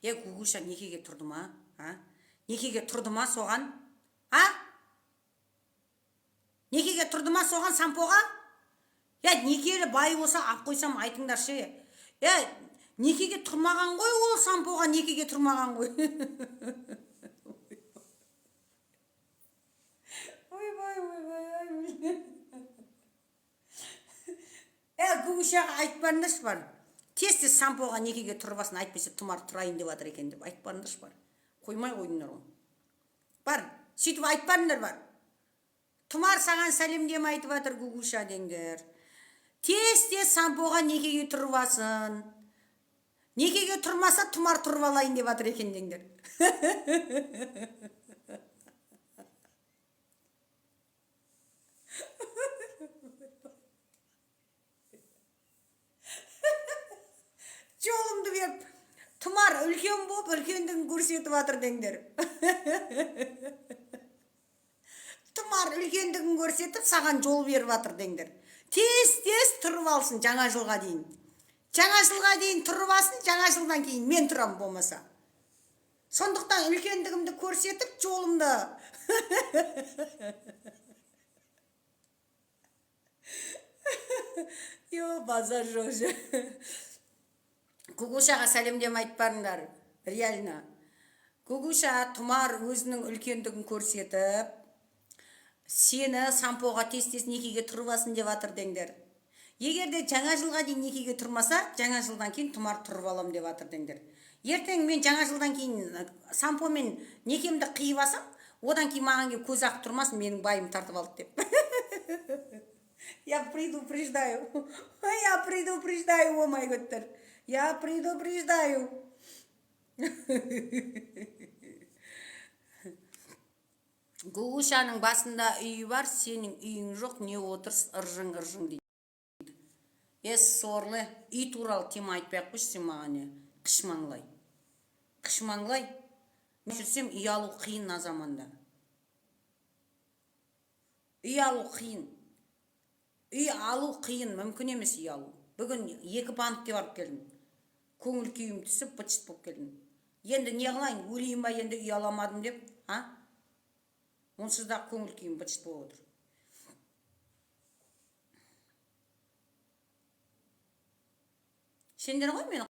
Гугуша некеге тұрды ма? Некеге тұрды ма соған? А? Некеге тұрды ма соған сампоға? Некелі бай болса ап қойсам айтыңдаршы. Некеге тұрмаған ғой ол сампоға, некеге тұрмаған ғой. Гугушаға айтып барыңдаршы бар. Тез сампоға некеге тұрбасын, айтпаса тұмар тұрайын деп жатыр екен деп айтып барыңдаршы бар. Қоймай қойдыңдар ғой. Бар, сөйтіп айтып барыңдар бар. Тұмар саған сәлемдем айтып жатыр Гугуша деңдер. Тез сампоға некеге тұрбасын. Некеге тұрмаса тұмар тұрып алайын деп жатыр екен деңдер. Жолымды беріп, тұмар үлкен болып, үлкендігін көрсетіп жатыр деңдер. Тұмар үлкендігін көрсетіп, саған жол беріп жатыр деңдер. Тез тұрып алсын жаңа жылға дейін. Жаңа жылға дейін тұрып алсын, жаңа жылдан кейін мен тұрам болмаса. Сондықтан үлкендігімді көрсетіп, жолымды. Базар жоқ. Гугушаға сәлемдем айтып барыңдар. Реально. Гугуша тұмар өзінің үлкендігін көрсетіп, сені сампоға тез некеге тұрбасын деп жатыр деңдер. Егерде жаңа жылға дейін некеге тұрмаса, жаңа жылдан кейін тұмар тұрып алам деп жатыр деңдер. Ертең мен жаңа жылдан кейін сампомен некемді қиып алсам, одан кейін маған көз ақ тұрмасын, менің байым тартып алды деп. Я предупреждаю, о май готтар. Я предупреждаю. Гугушаның басында үйі бар, сенің үйің жоқ, не отырс ыржың дейді. Сорлы, үй туралы тема айтпай ақ қойшы сен маған не? Қышмаңлай. Мен жүрсем үй алу қиын мына заманда. Үй алу қиын, мүмкін емес үй алу. Бүгін 2 банкке барып келдім. Көңіл күйім түсіп, бытшыт болып келдім. Енді не қылайын, өлейін ба, енді үй аламадым деп, Онсыз да көңіл күйім бытшыт болып отыр. Сендер ғой мені